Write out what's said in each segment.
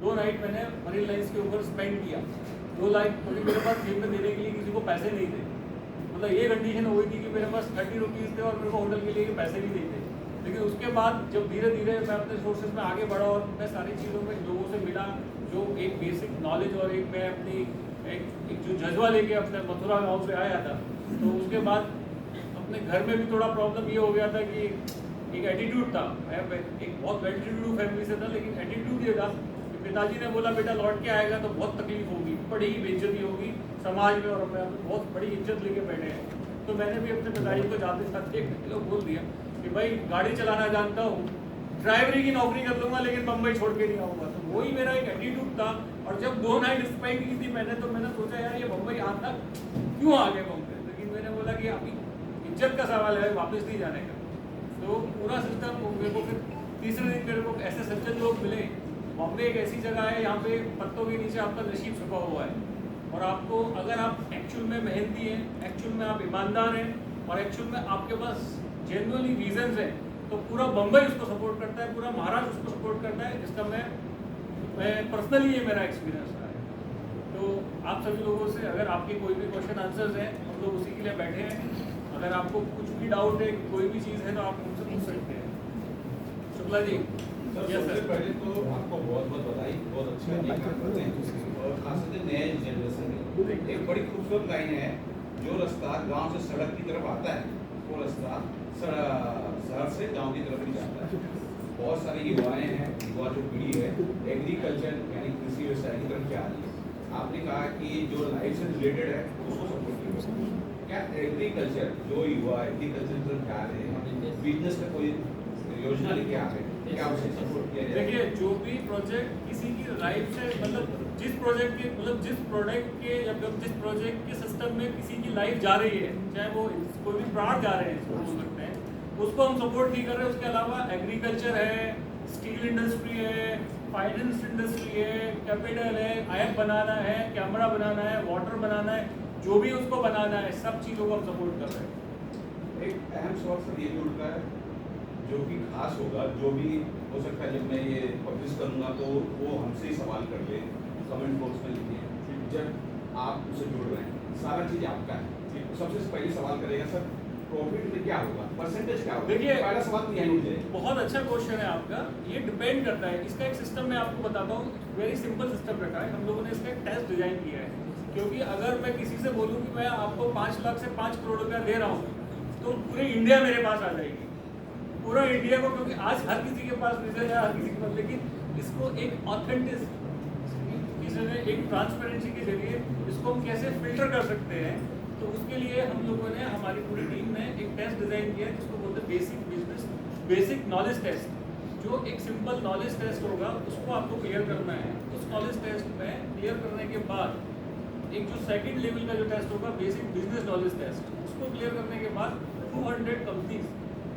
2 night मैंने marine lines के ऊपर स्पेंड किया। 2 लाख क्योंकि मेरे पास जेब में देने के लिए किसी को पैसे नहीं थे। मतलब ये कंडीशन हो गई थी कि मेरे पास 30 रुपीज़ थे और मेरे को होटल के लिए पैसे भी नहीं थे। लेकिन उसके बाद जब धीरे धीरे मैं अपने सोर्सेज में आगे बढ़ा और मैं सारी चीज़ों में लोगों से मिला, जो एक बेसिक नॉलेज और एक मैं अपनी एक जो जज्बा लेके अपने मथुरा गाँव से आया था, तो उसके बाद अपने घर में भी थोड़ा प्रॉब्लम ये हो गया था कि एक एटीट्यूड था। मैं एक बहुत वेल टू डू फैमिली से था, लेकिन एटीट्यूड ये था कि पिताजी ने बोला बेटा लौट के आएगा तो बहुत तकलीफ होगी, बड़ी बेइज्जती होगी समाज में और अपने आप में, बहुत बड़ी इज्जत लेके बैठे हैं। तो मैंने भी अपने पिताजी को जाते जाते बोल दिया कि भाई गाड़ी चलाना जानता हूँ, ड्राइवरी की नौकरी कर लूँगा, लेकिन बम्बई छोड़ के नहीं आऊँगा। तो वही मेरा एक एटीट्यूड था। और जब 2 नाइट स्पेंड की थी मैंने, तो मैंने सोचा यार ये बम्बई आता क्यों आ गए बम्बई। लेकिन मैंने बोला कि अभी इज्जत का सवाल है, वापस नहीं जाने का। तो पूरा सिस्टम मेरे को फिर तीसरे दिन मेरे को ऐसे सज्जन लोग मिले। बॉम्बे एक ऐसी जगह है, यहाँ पे पत्तों के नीचे आपका नसीब छुपा हुआ है। और आपको अगर आप एक्चुअल में मेहनती हैं, एक्चुअल में आप ईमानदार हैं और एक्चुअल में आपके पास जेन्युइनली रीजंस हैं, तो पूरा बम्बई उसको सपोर्ट करता है, पूरा महाराष्ट्र उसको सपोर्ट करता है। इसका मैं पर्सनली ये मेरा एक्सपीरियंस रहा है। तो आप सभी लोगों से अगर आपके कोई भी क्वेश्चन आंसर्स हैं, हम लोग उसी के लिए बैठे हैं। अगर आपको कुछ भी डाउट है, कोई भी चीज़ है, तो आप मुझसे पूछ सकते हैं। शुक्ला जी। सबसे पहले तो आपको बहुत बहुत बधाई, बहुत अच्छा करते हैं। और खासकर नए जनरेशन में एक बड़ी खूबसूरत लाइन है, जो रास्ता गांव से सड़क की तरफ आता है वो रास्ता शहर से गांव की तरफ नहीं जाता है। बहुत सारे युवाएं हैं, युवा जो पीढ़ी है एग्रीकल्चर यानी कृषि व्यवसाय की तरफ जा रही है। आपने कहा कि जो लाइफ से रिलेटेड है उसको सपोर्ट कीजिए। क्या एग्रीकल्चर जो युवा एग्रीकल्चर की तरफ जा रहे हैं, बिजनेस का कोई योजना लेके आ रहे हैं, क्या उसे सपोर्ट किया जाए? देखिए, जो भी प्रोजेक्ट किसी की लाइफ से मतलब जिस प्रोजेक्ट के जिस प्रोडक्ट के या जिस प्रोजेक्ट के सिस्टम में किसी की लाइफ जा रही है, चाहे वो कोई भी प्राण जा रहे हैं, इसको बोल सकते हैं, उसको हम सपोर्ट नहीं कर रहे। उसके अलावा एग्रीकल्चर है, स्टील इंडस्ट्री है, फाइनेंस इंडस्ट्री है, कैपिटल है, ऐप बनाना है, कैमरा बनाना है, वाटर बनाना है, जो भी उसको बनाना है, सब चीज़ों को हम सपोर्ट कर रहे हैं। एक अहम सवाल सर ये भी उठता है जो कि खास होगा, जो भी हो सकता है जब मैं ये पब्लिश करूँगा तो वो हमसे ही सवाल कर ले, कमेंट बॉक्स में लिखिए। जब आप उसे जुड़ रहे हैं, सारा चीज़ आपका है, तो सबसे पहले सवाल करेगा सर प्रॉफिट में क्या होगा, परसेंटेज क्या होगा? देखिए, पहला सवाल तो यही उठ जाए। बहुत अच्छा क्वेश्चन है आपका। ये डिपेंड करता है, इसका एक सिस्टम मैं आपको बताता हूँ, वेरी सिंपल सिस्टम रखा है। हम लोगों ने इसका एक टेस्ट डिजाइन किया है, क्योंकि अगर मैं किसी से बोलूँ कि मैं आपको 5 लाख से 5 करोड़ रुपया दे रहा हूँ, तो पूरे इंडिया मेरे पास आ जाएगी, पूरा इंडिया को। क्योंकि आज हर किसी के पास विजन है, हर किसी के पास, लेकिन इसको एक ऑथेंटिक एक ट्रांसपेरेंसी के जरिए इसको हम कैसे फिल्टर कर सकते हैं, तो उसके लिए हम लोगों ने, हमारी पूरी टीम ने एक टेस्ट डिजाइन किया जिसको बोलते हैं basic business basic knowledge test. जो एक सिंपल नॉलेज टेस्ट होगा उसको आपको क्लियर करना है। उस नॉलेज टेस्ट में क्लियर करने के बाद एक जो सेकंड लेवल का जो टेस्ट होगा बेसिक बिजनेस नॉलेज टेस्ट, उसको क्लियर करने के बाद 200 कंपनीज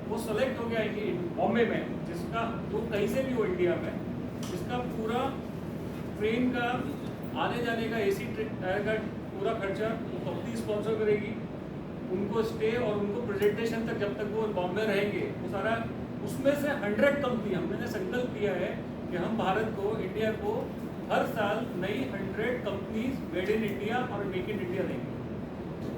वो सेलेक्ट हो गया है बॉम्बे में, जिसका जो कहीं से भी हो इंडिया में, जिसका पूरा ट्रेन का आने जाने का AC टायर का पूरा खर्चा कंपनी स्पॉन्सर करेगी। उनको स्टे और उनको प्रेजेंटेशन तक जब तक वो बॉम्बे रहेंगे वो सारा, उसमें से 100 कंपनी हमने संकल्प किया है कि हम भारत को, इंडिया को हर साल नई 100 कंपनीज मेड इन इंडिया और मेक इन इंडिया देंगे।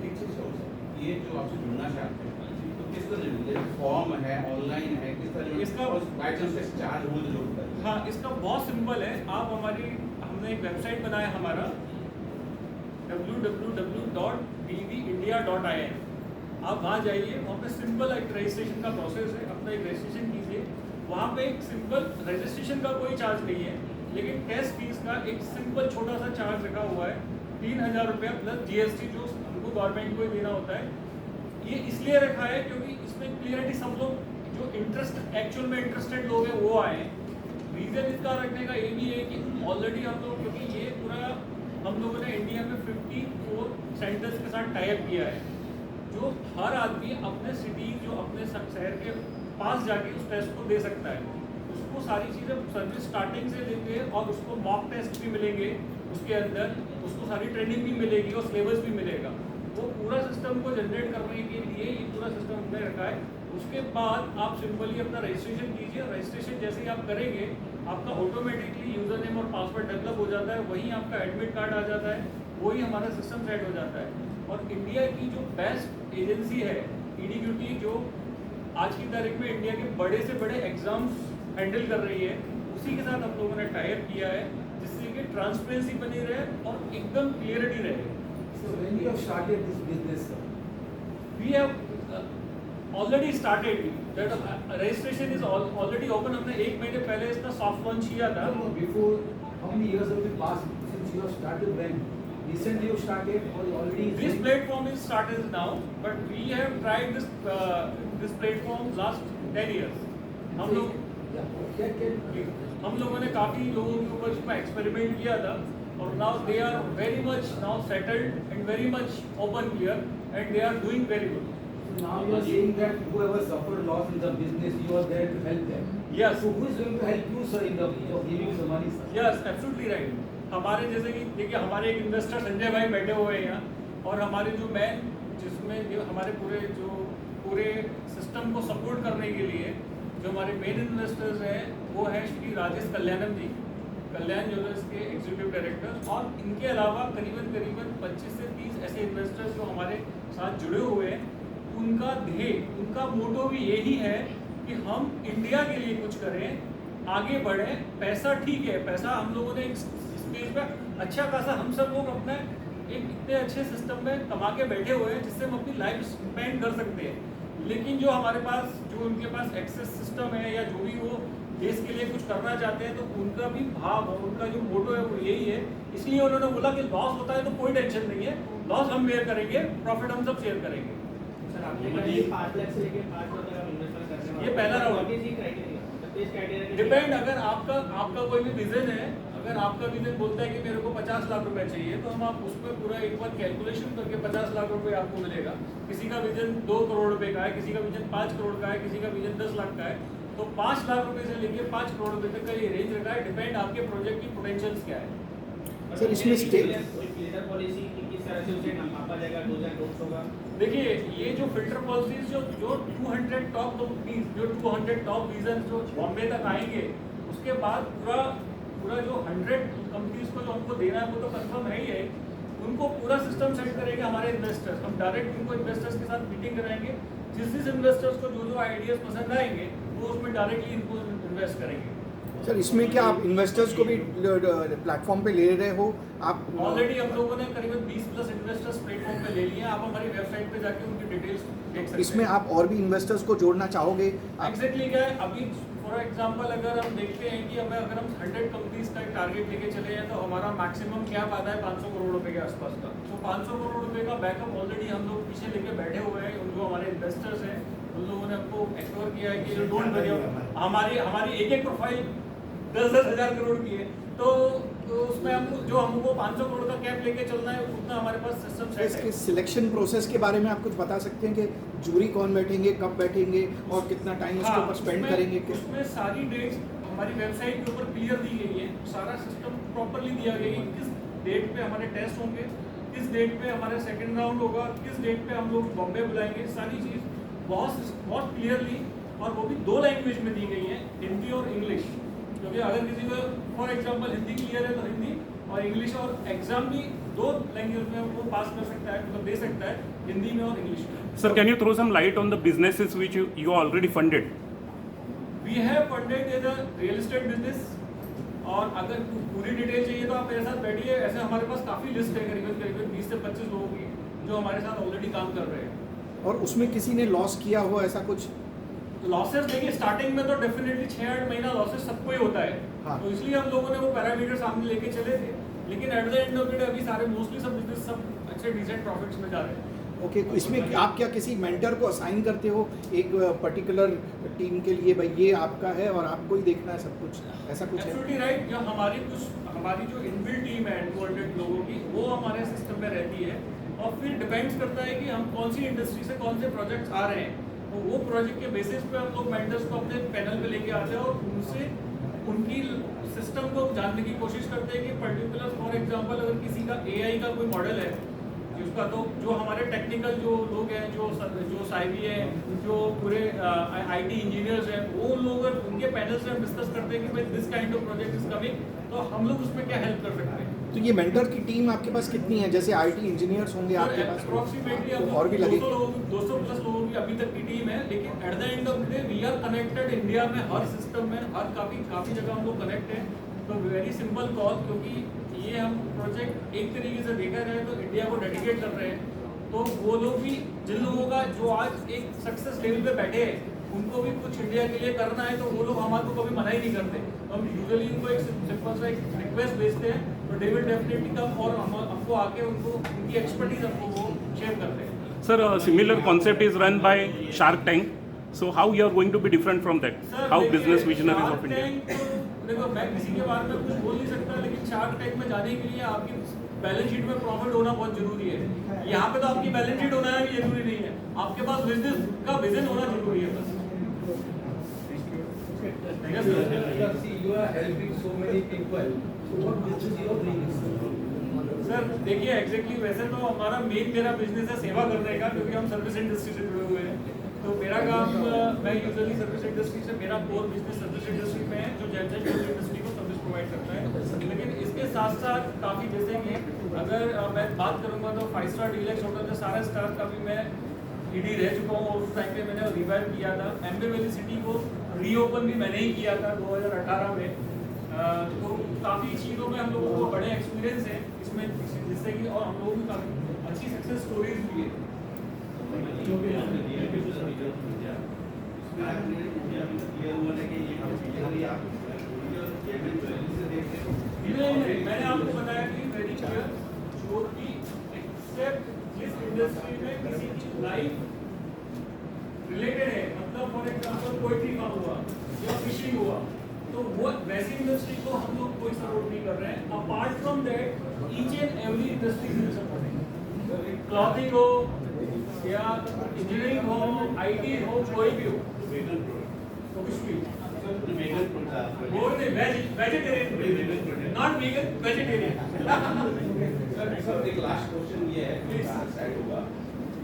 एक चीज़ और सर, ये जो आपसे जुड़ना चाहते हैं तो किस तरह जुड़ेंगे? फॉर्म है, ऑनलाइन है, किस तरह इसका बाई चांस चार्ज हो तो जरूर है। हाँ, इसका बहुत सिंपल है। आप हमने एक वेबसाइट बनाया हमारा www.bvindia.in। आप वहाँ जाइए, वहाँ पे सिंपल एक रजिस्ट्रेशन का प्रोसेस है, अपना एक रजिस्ट्रेशन कीजिए। वहाँ पे एक सिंपल रजिस्ट्रेशन का कोई चार्ज नहीं है, लेकिन टेस्ट फीस का एक सिंपल छोटा सा चार्ज रखा हुआ है, 3000 रुपया प्लस GST जो हमको गवर्नमेंट को ही देना होता है। ये इसलिए रखा है क्योंकि इसमें क्लियरिटी सब लोग जो एक्चुअल में इंटरेस्टेड लोग हैं वो आए। रीज़न इसका रखने का ये भी है कि ऑलरेडी हम लोग, क्योंकि ये पूरा हम लोगों ने इंडिया में 54 सेंटर्स के साथ टाई अप किया है, जो हर आदमी अपने सिटी, जो अपने शहर के पास जाके उस टेस्ट को दे सकता है। उसको सारी चीज़ें सर्विस स्टार्टिंग से लेके, और उसको मॉक टेस्ट भी मिलेंगे उसके अंदर, उसको सारी ट्रेनिंग भी मिलेगी और सिलेबस भी मिलेगा। वो पूरा सिस्टम को जनरेट करने के लिए ये पूरा सिस्टम हमने रखा है। उसके बाद आप सिंपली अपना रजिस्ट्रेशन कीजिए। रजिस्ट्रेशन जैसे ही आप करेंगे आपका ऑटोमेटिकली यूजर नेम और पासवर्ड डेवलप हो जाता है, वहीं आपका एडमिट कार्ड आ जाता है, वही हमारा सिस्टम सेट हो जाता है। और इंडिया की जो बेस्ट एजेंसी है EDQT, जो आज की तारीख में इंडिया के बड़े से बड़े एग्जाम्स हैंडल कर रही है, उसी के साथ हम लोगों ने टाई अप किया है, जिससे कि ट्रांसपेरेंसी बनी रहे और एकदम क्लियरिटी रहे। So when you have started this business, sir, We have already started that registration is already open। हमने 1 महीने पहले इसका सॉफ्ट लॉन्च किया था। no, before how many years have been passed since you have started? When recently you started or already? This platform is started now, but we have tried this platform last 10 years। हम लोग हम लोगों ने काफी लोगों के ऊपर इसमें एक्सपेरिमेंट किया था, और now they are very much now settled and very much open clear and they are doing very good. Now you are saying that whoever suffered loss in the business, you are there to help them. Yes. So who is going to help you, sir, in the giving the money, sir? Yes absolutely right. हमारे जैसे कि देखिए, हमारे एक investor Sanjay भाई बैठे हुए हैं यहाँ, और हमारे जो मैन जिसमें जो हमारे पूरे सिस्टम को सपोर्ट करने के लिए जो हमारे मेन इन्वेस्टर्स हैं, वो है श्री राजेश कल्याणम जी, कल्याण ज्वेलर्स के एग्जीक्यूटिव डायरेक्टर। और इनके अलावा करीबन 25 से 30 ऐसे इन्वेस्टर्स जो हमारे साथ जुड़े हुए हैं। उनका ध्येय, उनका मोटो भी यही है कि हम इंडिया के लिए कुछ करें, आगे बढ़ें। पैसा ठीक है, पैसा हम लोगों ने एक स्पेस पे अच्छा खासा हम सब लोग अपना एक इतने अच्छे सिस्टम में कमा के बैठे हुए हैं, जिससे हम अपनी लाइफ स्पेंड कर सकते हैं। लेकिन जो हमारे पास, जो उनके पास एक्सेस सिस्टम है, या जो भी वो देश के लिए कुछ करना चाहते हैं, तो उनका भी भाव और उनका जो मोटो है वो यही है। इसलिए उन्होंने बोला कि लॉस होता है तो कोई टेंशन नहीं है, लॉस हम बेयर करेंगे, प्रॉफिट हम सब शेयर करेंगे। सर, आपने कहा ये 5 लाख से लेके 5 करोड़ तक आप इन्वेस्टमेंट करने वाले हैं। ये पहला round. What is the criteria? मतलब इस क्राइटेरिया के डिपेंड, अगर आपका कोई भी विजन है, अगर आपका विजन बोलता है कि मेरे को 50 लाख रुपए चाहिए, तो हम आप उस पर पूरा एक बार कैलकुलेशन करके 50 लाख रुपए आपको मिलेगा। किसी का विजन 2 करोड़ रुपए का है, किसी का विजन 5 करोड़ का है, किसी का विजन 10 लाख का है, तो 5 लाख रुपए से लेके 5 करोड़ रुपए तक का ये रेंज रखा है। डिपेंड आपके प्रोजेक्ट की पोटेंशियल्स क्या है। सर, इसमें कोई क्लियर पॉलिसी कि किस तरह से उसे मापा जाएगा, डोज एंड डोंट्स होगा? देखिए, ये जो फिल्टर पॉलिसीज जो 200 टॉप कंपनीज, जो 200 टॉप विजन जो बॉम्बे तक आएंगे, उसके बाद पूरा जो 100 कंपनीज को जो हमको देना है, वो तो कंफर्म है ही है। उनको पूरा सिस्टम सेट करेंगे हमारे इन्वेस्टर्स। हम डायरेक्ट उनको इन्वेस्टर्स के साथ मीटिंग कराएंगे। जिस इन्वेस्टर्स को जो आइडियाज पसंद आएंगे, वो उसमें डायरेक्टली इनको इन्वेस्ट करेंगे। सर, इसमें क्या आप इन्वेस्टर्स को भी प्लेटफॉर्म पे ले रहे हो? आप ऑलरेडी हम लोगों ने करीबन 20+ इन्वेस्टर्स प्लेटफॉर्म पे ले लिए हैं। आप हमारी वेबसाइट पे जाके उनकी डिटेल्स देख सकते हैं। इसमें आप और भी इन्वेस्टर्स को जोड़ना चाहोगे? एग्जैक्टली क्या है, अभी फॉर एग्जांपल अगर हम देखते हैं कि अगर हम 100 कंपनीज का एक टारगेट लेके चले हैं, तो हमारा मैक्सिमम क्या आता है 500 करोड़ रुपए के आसपास का। तो 500 करोड़ रुपए का बैकअप ऑलरेडी हम लोग पीछे लेके बैठे हुए हैं। जो हमारे इन्वेस्टर्स हैं, उन लोगों ने हमको एक्सप्लोर किया है कि डोंट वरी, हमारी एक प्रोफाइल 10-10 हज़ार करोड़ की है। तो उसमें हमको 500 करोड़ का कैप लेके चलना है, उतना हमारे पास सिस्टम सेट है। इसके सिलेक्शन प्रोसेस के बारे में आप कुछ बता सकते हैं कि जूरी कौन बैठेंगे, कब बैठेंगे और कितना टाइम उसके ऊपर स्पेंड करेंगे? उसमें सारी डेट्स हमारी वेबसाइट के ऊपर क्लियर दी गई है। सारा सिस्टम प्रॉपरली दिया गया है, किस डेट पे हमारे टेस्ट होंगे, किस डेट पे हमारा सेकंड राउंड होगा, किस डेट पे हम लोग बॉम्बे बुलाएंगे। सारी चीज़ बहुत क्लियरली, और वो भी 2 लैंग्वेज में दी गई है, हिंदी और इंग्लिश। क्योंकि अगर किसी को फॉर एग्जांपल हिंदी क्लियर है, तो हिंदी और इंग्लिश, और एग्जाम भी 2 लैंग्वेज में वो पास कर सकता है, मतलब दे सकता है, हिंदी में और इंग्लिश में। Sir, can you throw some light on the businesses which you already funded? We have funded in the real estate business, और अगर पूरी डिटेल चाहिए तो आप मेरे साथ बैठिए। ऐसे हमारे पास काफ़ी लिस्ट है, करीबन 20 से 25 लोगों की, जो हमारे साथ ऑलरेडी काम कर रहे हैं। और उसमें किसी ने लॉस किया हो ऐसा कुछ? लॉसेस देखिए, स्टार्टिंग में तो डेफिनेटली 6-8 महीना लॉसेस सबको ही होता है। हाँ। तो इसलिए हम लोगों ने वो पैरामीटर सामने लेके चले थे। लेकिन at the end of the day अभी सारे मोस्टली सब बिजनेस सब अच्छे डिसेंट प्रॉफिट्स में जा रहे हैं। ओके, तो इसमें आप क्या किसी मेंटर को असाइन करते हो एक पर्टिकुलर टीम के लिए, भाई ये आपका है और आपको ही देखना है सब कुछ, ऐसा कुछ है? Absolutely right. जो हमारी जो इनबिल्ट टीम है 200 लोगों की, वो हमारे सिस्टम में रहती है। और फिर डिपेंड्स करता है कि हम कौन सी इंडस्ट्री से कौन से प्रोजेक्ट्स आ रहे हैं, तो वो प्रोजेक्ट के बेसिस पे हम लोग मेंटर्स को अपने पैनल पे लेके आते हैं और उनसे उनकी सिस्टम को जानने की कोशिश करते हैं कि पर्टिकुलर फॉर एग्जांपल अगर किसी का AI का कोई मॉडल है, जिसका तो जो हमारे टेक्निकल जो लोग हैं, जो साइबी है, जो पूरे आईटी इंजीनियर्स हैं, वो लोग उनके पैनल से हम डिस्कस करते हैं कि भाई this kind of project is coming, तो हम लोग उसमें क्या हेल्प कर सकते हैं। तो ये मेंटर की टीम आपके पास कितनी है? जैसे आईटी इंजीनियर्स होंगे आपके पास, अप्रोक्सीमेटली तो और भी लगेगी? 200 प्लस लोगों की अभी तक की टीम है, लेकिन at the end of the day we are connected India में हर सिस्टम में, हर काफी जगह हम लोग कनेक्ट हैं। तो वेरी सिंपल कॉल, क्योंकि ये हम प्रोजेक्ट एक तरीके से देखा जाए तो इंडिया को डेडिकेट कर रहे हैं, तो वो लोग भी, जिन लोगों का जो आज एक सक्सेस लेवल पे बैठे हैं, उनको भी कुछ इंडिया के लिए करना है, तो वो लोग हमारे को कभी मना ही नहीं करते। तो हम यूजुअली उनको एक सिंपल सा एक रिक्वेस्ट भेजते हैं, तो दे विल डेफिनेटली कम, और हमको आके उनको उनकी एक्सपर्टीज हमको वो शेयर करते हैं। Sir, a similar concept is run by Shark Tank. So how you are going to be different from that? Sir, How देखिए, business visionaries Shark of India? Tank तो देखो, मैं किसी के बारे में कुछ बोल नहीं सकता, लेकिन शार्क टैंक में जाने के लिए आपकी बैलेंस शीट में प्रॉफिट होना बहुत जरूरी है। यहाँ पे तो आपकी बैलेंस शीट होना भी जरूरी नहीं है, आपके पास बिजनेस का विजन होना जरूरी है बस। See, you are helping so many people. So what business you are doing? Sir देखिए, एग्जैक्टली वैसे तो हमारा मेरा बिजनेस है सेवा करने का, क्योंकि हम सर्विस इंडस्ट्री से जुड़े हुए हैं। तो मेरा काम, मैं यूजुअली सर्विस इंडस्ट्री से, मेरा कोर बिजनेस सर्विस इंडस्ट्री में है, जो जेनसेट इंडस्ट्री को सर्विस प्रोवाइड करता है। लेकिन इसके साथ साथ काफ़ी, जैसे कि अगर मैं बात करूँगा तो 5 स्टार डीलक्स होटल में सारे स्टाफ का भी मैं ईडी रह चुका हूँ, और उस टाइम पे मैंने रिवाइव किया था। एम्बे वैली सिटी को रीओपन भी मैंने ही किया था 2018 में। तो काफ़ी चीज़ों में हम लोगों को बड़े एक्सपीरियंस है इसमें, जिससे कि, और हम लोगों की काफ़ी अच्छी सक्सेस स्टोरीज भी है। नहीं, मैंने आपको बताया कि वेरी क्लियर, जो भी एक्सेप्ट जिस इंडस्ट्री में किसी की लाइफ रिलेटेड है, मतलब फॉर एग्जांपल पोएट्री का हुआ या फिशिंग हुआ, तो वो वैसी इंडस्ट्री को हम लोग कोई सपोर्ट नहीं कर रहे हैं। Apart from that, each and every industry को सपोर्ट, क्लॉथिंग हो या इंजीनियरिंग हो, आईटी हो, कोई भी हो, कुछ भी। Vegetarian, not vegan, vegetarian. Sir एक लास्ट क्वेश्चन ये है, प्लीज साइड होगा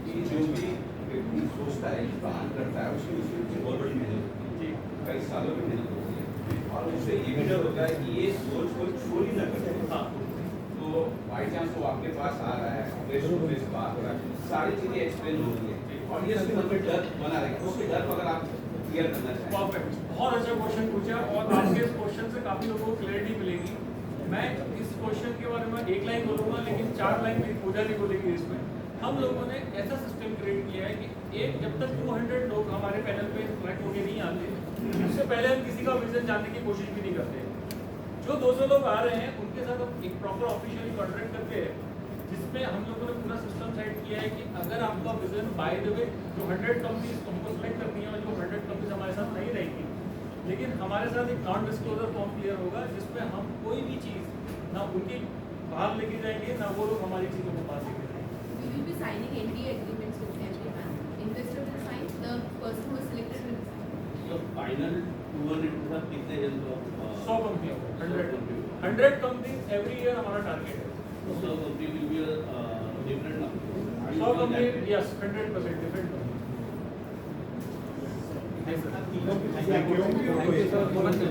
कि जो भी व्यक्ति सोचता है, प्लान करता है, उसके उसमें बहुत बड़ी मेहनत होती है, कई सालों की मेहनत होती है, और उससे ये भी डर होता है कि ये सोच कोई चोरी ना करे। तो बाई चांस वो आपके पास आ रहा है, फेस टू फेस बात हो रहा है, सारी चीजें एक्सप्लेन हो रही है, और ये उसके मन में डर बना रहेगा, उसके डर को अगर आप क्लियर करना चाहें। परफेक्ट, बहुत अच्छा क्वेश्चन पूछा, और आपके इस क्वेश्चन से काफी लोगों को क्लैरिटी मिलेगी। मैं इस क्वेश्चन के बारे में एक लाइन बोलूंगा, लेकिन 4 लाइन मेरी पूजा नहीं बोलेगी इसमें। हम लोगों ने ऐसा सिस्टम क्रिएट किया है कि जब तक 200 लोग हमारे पैनल पे सिलेक्ट होके नहीं आते, उससे पहले हम किसी का विजन जानने की कोशिश भी नहीं करते। जो 200 लोग आ रहे हैं, उनके साथ हम एक प्रॉपर ऑफिशियली कॉन्ट्रैक्ट करते हैं, जिसमें हम लोगों ने पूरा सिस्टम सेट किया है कि अगर आपका विजन, बाय द वे, जो 100 कंपनीज हमको सिलेक्ट करती हैं, और जो 100 कंपनीज हमारे साथ नहीं रहेंगी, लेकिन हमारे साथ एक नॉन डिस्क्लोजर फॉर्म क्लियर होगा, जिसमें हम कोई भी चीज़ ना उनकी बाहर लेके जाएंगे, ना वो लोग हमारी चीज़ों को बाहर लेके जाएंगे। We will be signing NDA agreements with everyone. Investor will sign, the person who is selected will sign. तो फाइनल 200 मतलब कितने जन को 100 कंपनी, 100 कंपनी एवरी ईयर हमारा टारगेट है। So company will be a different number. 100 company, yes, 100% different company. Thank you.